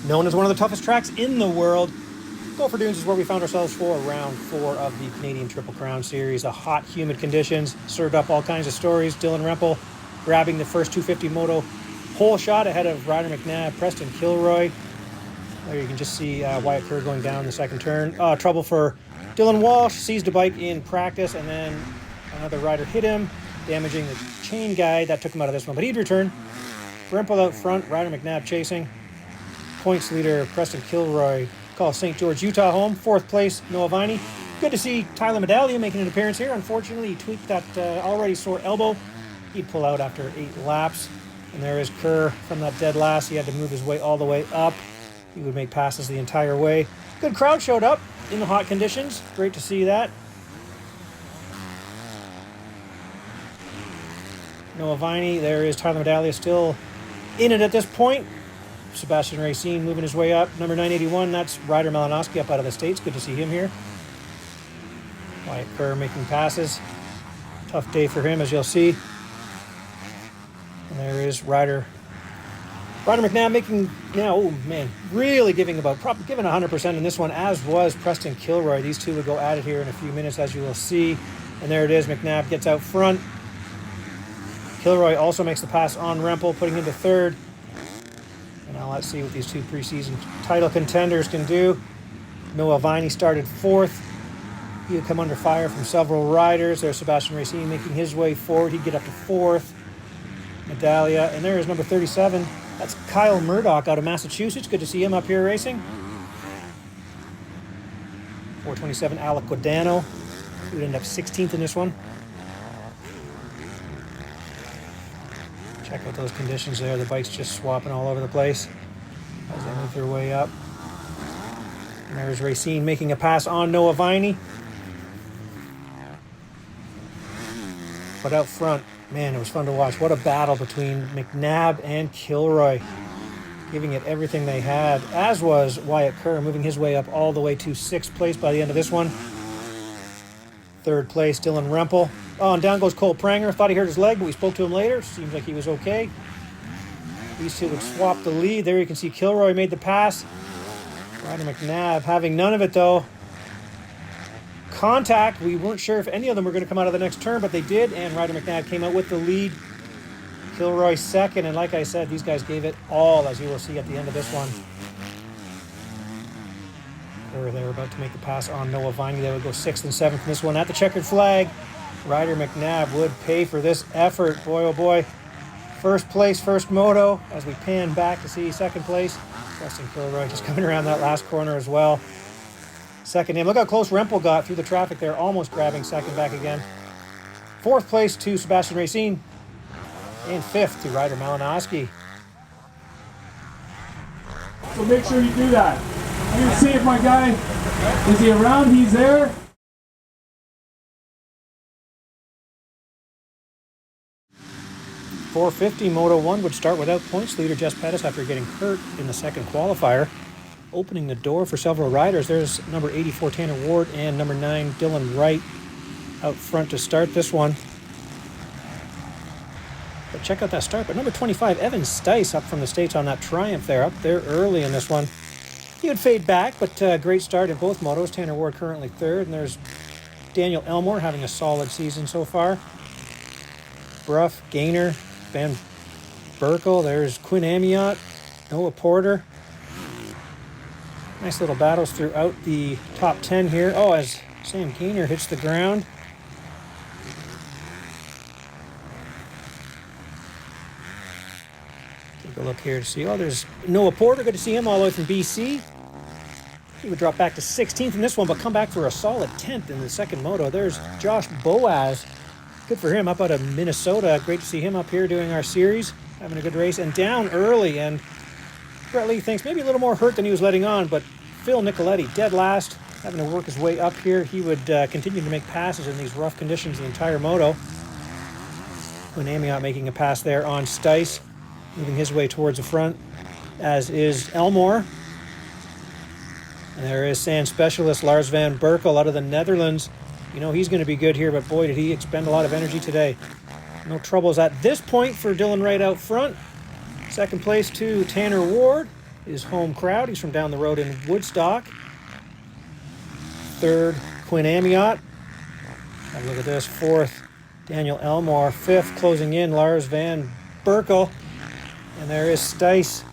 Known as one of the toughest tracks in the world, Gopher Dunes is where we found ourselves for round 4 of the Canadian Triple Crown Series. The hot, humid conditions served up all kinds of stories. Dylan Rempel grabbing the first 250 moto pole shot ahead of Ryder McNabb, Preston Kilroy. There you can just see Wyatt Kerr going down the second turn. Trouble for Dylan Walsh, seized a bike in practice, and then another rider hit him, damaging the chain guide. That took him out of this one, but he'd return. Rempel out front, Ryder McNabb chasing. Points leader Preston Kilroy calls St. George, Utah home. 4th place, Noah Viney. Good to see Tyler Medaglia making an appearance here. Unfortunately, he tweaked that already sore elbow. He'd pull out after 8 laps. And there is Kerr from that dead last. He had to move his way all the way up. He would make passes the entire way. Good crowd showed up in the hot conditions. Great to see that. Noah Viney. There is Tyler Medaglia still in it at this point. Sebastian Racine moving his way up. Number 981, that's Ryder Malinowski up out of the States. Good to see him here. Wyatt Kerr making passes. Tough day for him, as you'll see. And there is Ryder McNabb making, really giving 100% in this one, as was Preston Kilroy. These two will go at it here in a few minutes, as you will see. And there it is. McNabb gets out front. Kilroy also makes the pass on Rempel, putting him to 3rd. And now let's see what these two preseason title contenders can do. Noah Viney started 4th. He would come under fire from several riders. There's Sebastian Racine making his way forward. He'd get up to 4th. Medaglia. And there is number 37. That's Kyle Murdoch out of Massachusetts. Good to see him up here racing. 427, Alec Guadano. He would end up 16th in this one. Check out those conditions there. The bike's just swapping all over the place as they move their way up. And there's Racine making a pass on Noah Viney. But out front, man, it was fun to watch. What a battle between McNabb and Kilroy, giving it everything they had, as was Wyatt Kerr, moving his way up all the way to 6th place by the end of this one. 3rd place, Dylan Rempel. Oh, and down goes Cole Pranger. Thought he hurt his leg, but we spoke to him later. Seems like he was okay. These two would swap the lead. There you can see Kilroy made the pass. Ryder McNabb having none of it, though. Contact. We weren't sure if any of them were going to come out of the next turn, but they did, and Ryder McNabb came out with the lead. Kilroy 2nd, and like I said, these guys gave it all, as you will see at the end of this one. They were about to make the pass on Noah Viney. They would go 6th and 7th in this one. At the checkered flag, Ryder McNabb would pay for this effort. Boy, oh boy. 1st place, first moto, as we pan back to see 2nd place. Preston Kilroy just coming around that last corner as well. 2nd name. Look how close Rempel got through the traffic there, almost grabbing 2nd back again. 4th place to Sebastian Racine. And 5th to Ryder Malinowski. So make sure you do that. I'm going to see if my guy, is he around? He's there. .450 Moto 1 would start without points leader Jess Pettis after getting hurt in the 2nd qualifier. Opening the door for several riders. There's number 84 Tanner Ward and number 9 Dylan Wright out front to start this one. But check out that start. But number 25 Evan Stice up from the States on that Triumph there, up there early in this one. He would fade back, but great start in both motos. Tanner Ward currently 3rd, and there's Daniel Elmore having a solid season so far. Bruff, Gaynor, Van Berkel. There's Quinn Amiot, Noah Porter. Nice little battles throughout the top 10 here. Oh, as Sam Gaynor hits the ground. Take a look here to see. Oh, there's Noah Porter. Good to see him all the way from BC. He would drop back to 16th in this one, but come back for a solid 10th in the 2nd moto. There's Josh Boaz. Good for him, up out of Minnesota. Great to see him up here doing our series, having a good race. And down early, and Brett Lee thinks maybe a little more hurt than he was letting on, but Phil Nicoletti, dead last, having to work his way up here. He would continue to make passes in these rough conditions the entire moto. Quinn Amiot making a pass there on Stice, moving his way towards the front, as is Elmore. And there is sand specialist Lars Van Berkel out of the Netherlands. You know he's going to be good here, but boy, did he expend a lot of energy today. No troubles at this point for Dylan Wright out front. 2nd place to Tanner Ward. his home crowd. He's from down the road in Woodstock. Third, Quinn Amiot. And look at this, fourth, Daniel Elmore. Fifth, closing in, Lars Van Berkel. And there is Stice.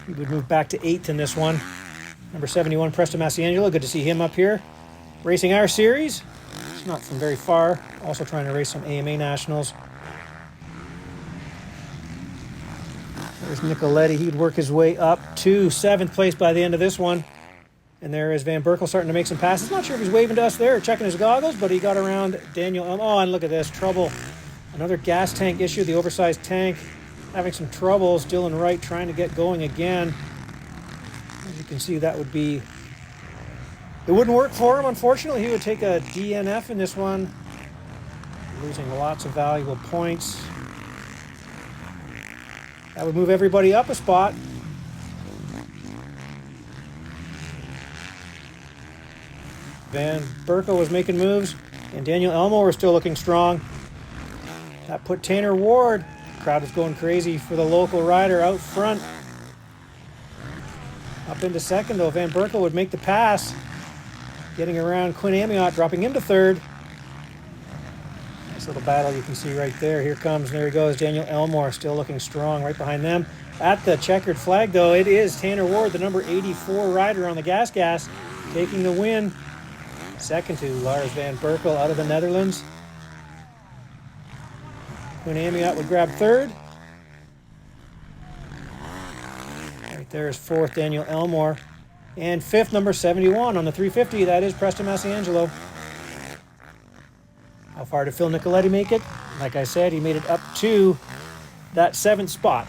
He would move back to 8th in this one. Number 71, Preston Masiangelo. Good to see him up here. Racing our series. It's not from very far. Also trying to race some AMA Nationals. There's Nicoletti. He'd work his way up to 7th place by the end of this one. And there is Van Berkel starting to make some passes. Not sure if he's waving to us there or checking his goggles, but he got around Daniel. Oh, and look at this. Trouble. Another gas tank issue. The oversized tank having some troubles. Dylan Wright trying to get going again. As you can see, that would be... It wouldn't work for him, unfortunately. He would take a DNF in this one. Losing lots of valuable points. That would move everybody up a spot. Van Berkel was making moves, and Daniel Elmore was still looking strong. That put Tanner Ward. Crowd is going crazy for the local rider out front. Up into second, though. Van Berkel would make the pass. Getting around Quinn Amiot, dropping him to third. Nice little battle you can see right there. Here comes, there he goes, Daniel Elmore, still looking strong right behind them. At the checkered flag, though, it is Tanner Ward, the number 84 rider on the gas, taking the win. Second to Lars Van Berkel out of the Netherlands. Quinn Amiot would grab third. Right there is fourth, Daniel Elmore. And fifth, number 71 on the 350, that is Preston Masiangelo. How far did Phil Nicoletti make it? Like I said, he made it up to that 7th spot.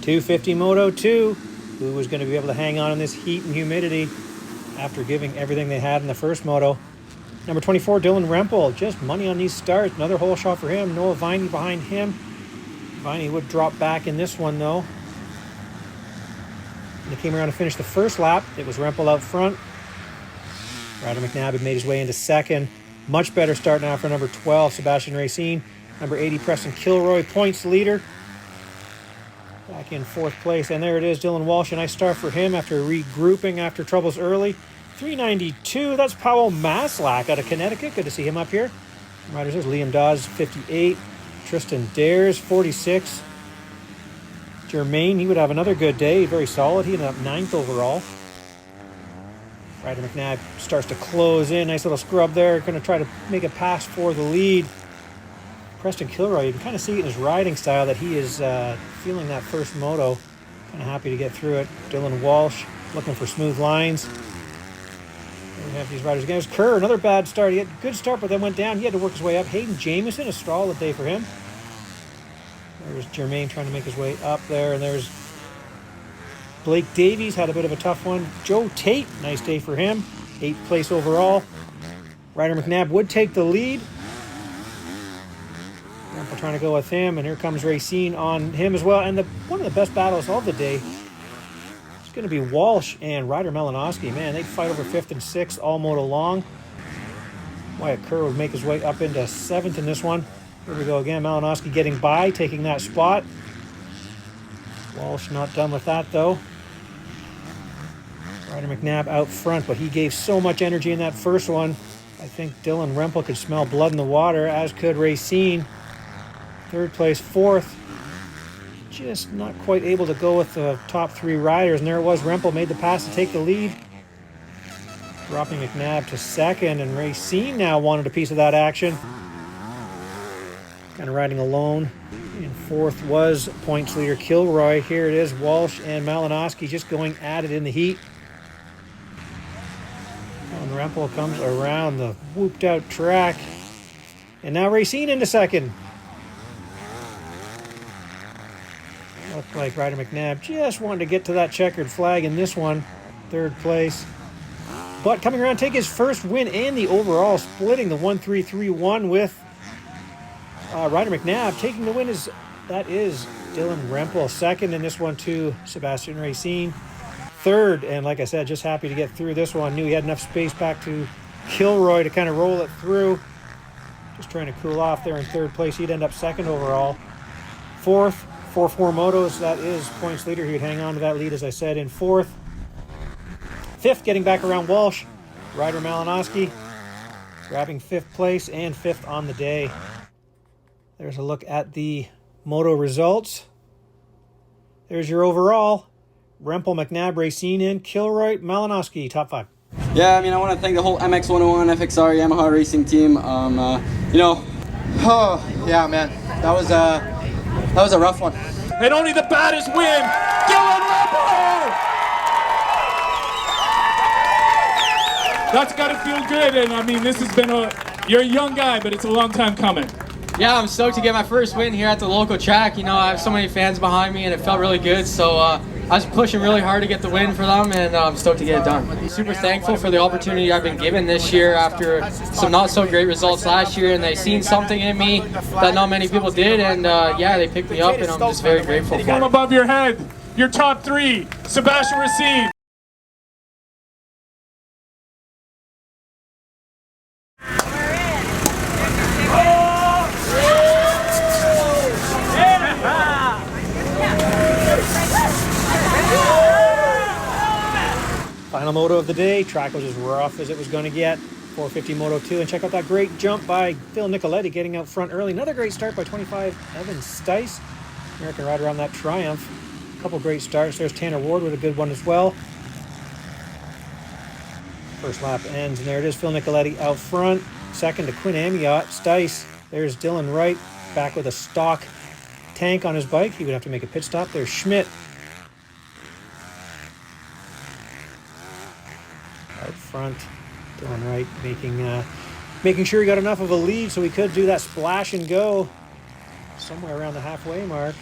.250 Moto 2, who was going to be able to hang on in this heat and humidity after giving everything they had in the first moto. Number 24, Dylan Rempel, just money on these starts. Another hole shot for him. Noah Viney behind him. Viney would drop back in this one, though. When they came around to finish the first lap, it was Rempel out front. Ryder McNabb had made his way into second. Much better start now for number 12, Sebastian Racine. Number 80, Preston Kilroy, points leader. Back in 4th place, and there it is, Dylan Walsh. A nice start for him after regrouping after troubles early. 392, that's Powell Maslak out of Connecticut. Good to see him up here. Riders, there's Liam Dawes, 58. Tristan Dares, 46. Jermaine, he would have another good day. Very solid. He ended up 9th overall. Ryder McNabb starts to close in. Nice little scrub there. Going to try to make a pass for the lead. Preston Kilroy, you can kind of see it in his riding style that he is feeling that first moto. Kind of happy to get through it. Dylan Walsh looking for smooth lines. There we have these riders again. There's Kerr, another bad start. He had a good start, but then went down. He had to work his way up. Hayden Jamieson, a solid day for him. There's Jermaine trying to make his way up there. And there's Blake Davies, had a bit of a tough one. Joe Tate, nice day for him. 8th place overall. Ryder McNabb would take the lead. We're trying to go with him, and here comes Racine on him as well. And one of the best battles of the day is going to be Walsh and Ryder Malinowski. Man, they fight over 5th and 6th all moto long. Wyatt Kerr would make his way up into 7th in this one. Here we go again. Malinowski getting by, taking that spot. Walsh not done with that, though. Ryder McNabb out front, but he gave so much energy in that first one. I think Dylan Rempel could smell blood in the water, as could Racine. 3rd place, 4th. Just not quite able to go with the top 3 riders. And there it was. Rempel made the pass to take the lead. Dropping McNabb to 2nd. And Racine now wanted a piece of that action. Kind of riding alone. In 4th was points leader Kilroy. Here it is. Walsh and Malinowski just going at it in the heat. And Rempel comes around the whooped out track. And now Racine into 2nd. Looked like Ryder McNabb just wanted to get to that checkered flag in this one. 3rd place. But coming around, take his first win and the overall, splitting the 1-3-3-1 with Ryder McNabb. Taking the win is Dylan Rempel. 2nd in this one too, Sebastian Racine. 3rd, and like I said, just happy to get through this one. Knew he had enough space back to Kilroy to kind of roll it through. just trying to cool off there in third place. He'd end up second overall. Fourth, 4-4 motos. That is points leader. He would hang on to that lead, as I said, in fourth. Fifth, getting back around Walsh, Ryder Malinowski, grabbing fifth place and fifth on the day. There's a look at the moto results. There's your overall. Rempel, McNabb, Racine, and Kilroy, Malinowski, top 5. Yeah, I mean, I want to thank the whole MX101 FXR Yamaha racing team. You know, oh yeah, man, that was a rough one. And only the baddest win, Dylan Rempel! That's got to feel good, and I mean, this has been you're a young guy, but it's a long time coming. Yeah, I'm stoked to get my first win here at the local track. You know, I have so many fans behind me, and it felt really good. So I was pushing really hard to get the win for them, and I'm stoked to get it done. Super thankful for the opportunity I've been given this year after some not so great results last year, and they seen something in me that not many people did, and yeah, they picked me up, and I'm just very grateful for Come it. above your head, your top 3, Sebastian Racine. Final moto of the day. Track was as rough as it was going to get. 450 Moto 2. And check out that great jump by Phil Nicoletti getting out front early. Another great start by 25 Evan Stice. American rider on that Triumph. A couple great starts. There's Tanner Ward with a good one as well. First lap ends, and there it is. Phil Nicoletti out front. Second to Quinn Amiot. Stice. There's Dylan Wright back with a stock tank on his bike. He would have to make a pit stop. There's Schmidt. Out front, Dylan Wright making sure he got enough of a lead so he could do that splash and go somewhere around the halfway mark.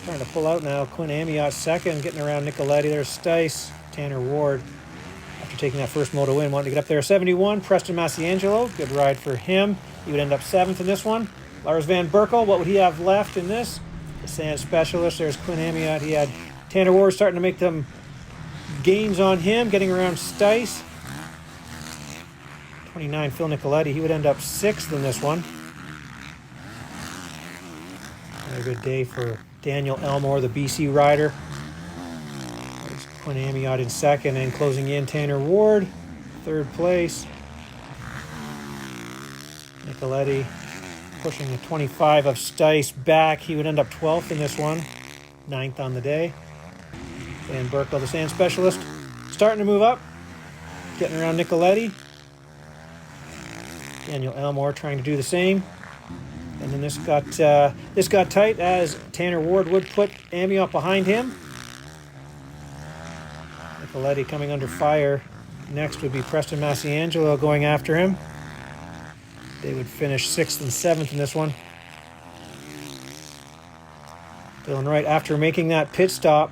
Trying to pull out now. Quinn Amiot second, getting around Nicoletti. There's Stice, Tanner Ward. After taking that first moto win, wanting to get up there. 71, Preston Masiangelo, good ride for him. He would end up 7th in this one. Lars Van Berkel, what would he have left in this? The sand specialist. There's Quinn Amiot. He had Tanner Ward starting to make them gains on him, getting around Stice. 29, Phil Nicoletti. He would end up 6th in this one. Another good day for Daniel Elmore, the BC rider. There's Quinn Amiot in second, and closing in Tanner Ward, 3rd place. Nicoletti pushing the 25 of Stice back. He would end up 12th in this one, 9th on the day. Van Berkel, the sand specialist, starting to move up, getting around Nicoletti. Daniel Elmore trying to do the same. And then this got tight as Tanner Ward would put Amiot behind him. Nicoletti coming under fire. Next would be Preston Masiangelo going after him. They would finish 6th and 7th in this one. Dylan Wright, after making that pit stop,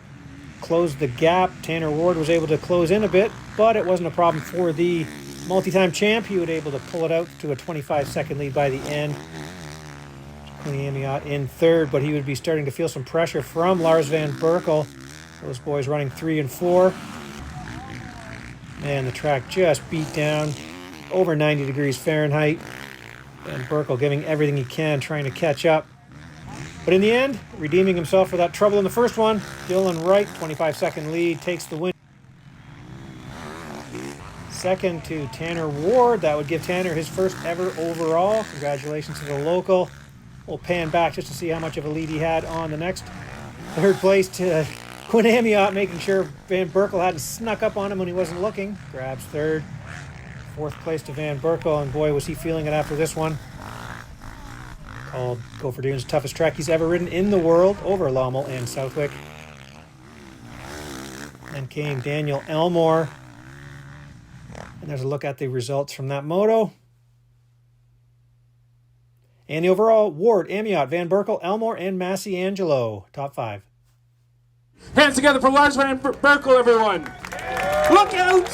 closed the gap. Tanner Ward was able to close in a bit, but it wasn't a problem for the multi-time champ. He was able to pull it out to a 25-second lead by the end. Quinn Amiot in 3rd, but he would be starting to feel some pressure from Lars Van Berkel. Those boys running 3 and 4. Man, the track just beat down over 90 degrees Fahrenheit. Van Berkel giving everything he can, trying to catch up. But in the end, redeeming himself for that trouble in the first one, Dylan Wright, 25-second lead, takes the win. Second to Tanner Ward. That would give Tanner his first ever overall. Congratulations to the local. We'll pan back just to see how much of a lead he had on the next. 3rd place to Quinn Amiot, making sure Van Berkel hadn't snuck up on him when he wasn't looking. Grabs 3rd. 4th place to Van Berkel, and boy, was he feeling it after this one. Called Gopher Dunes' toughest track he's ever ridden in the world, over Lommel and Southwick. Then came Daniel Elmore. And there's a look at the results from that moto. And the overall, Ward, Amiot, Van Berkel, Elmore, and Masiangelo. Top 5. Hands together for Lars Van Berkel, everyone. Look out!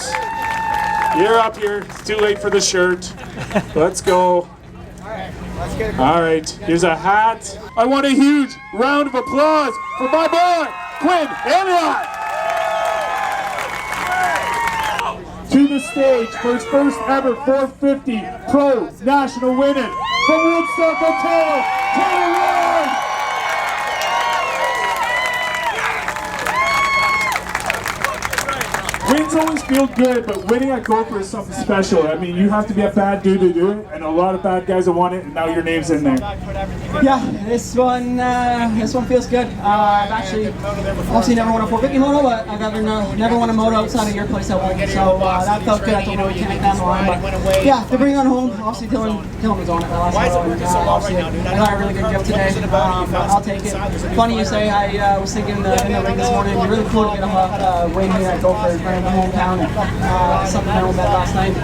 You're up here. It's too late for the shirt. Let's go. All right, here's a hat. I want a huge round of applause for my boy, Quinn Amiot. To the stage for his first ever 450 Pro National winning, from Woodstock, Ontario, Taylor Ward. Wins always feel good, but winning at Gopher is something special. I mean, you have to be a bad dude to do it, and a lot of bad guys have won it, and now your name's in there. Yeah, this one feels good. I've actually obviously never won a 450 moto, but I've never won a moto outside of your place at one. So that felt good. I told you can't down the line, but yeah, to bring it on home. Obviously, Dylan was on it last moto. Obviously, I got a really good gift today. I'll take it. Funny you say. I was thinking in the ring this morning. It'd be really cool to get a win here at Gopher in the hometown. Something I bet last night.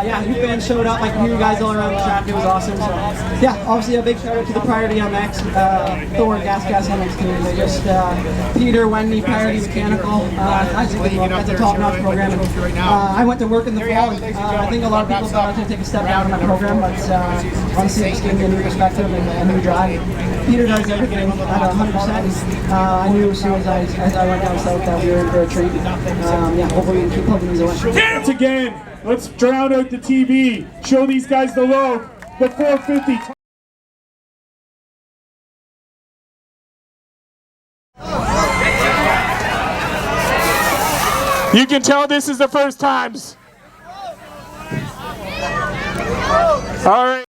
Yeah, you fans showed up. I could hear you guys all around the track. It was awesome. So yeah, obviously a big shout out to the Priority MX, Thor Gas MX team. They just Peter, Wendy, Priority Mechanical. I think that's a top-notch program. And, I went to work in the fall. And, I think a lot of people thought I was going to take a step down in my program, but honestly, it just gave me a new perspective and a new drive. Peter does everything at 100%. I knew as soon as I went down south that we were in for a treat. Yeah, hopefully we can keep pumping these away. Once again, let's drown out the TV. Show these guys the love. The 450. You can tell this is the first times. All right.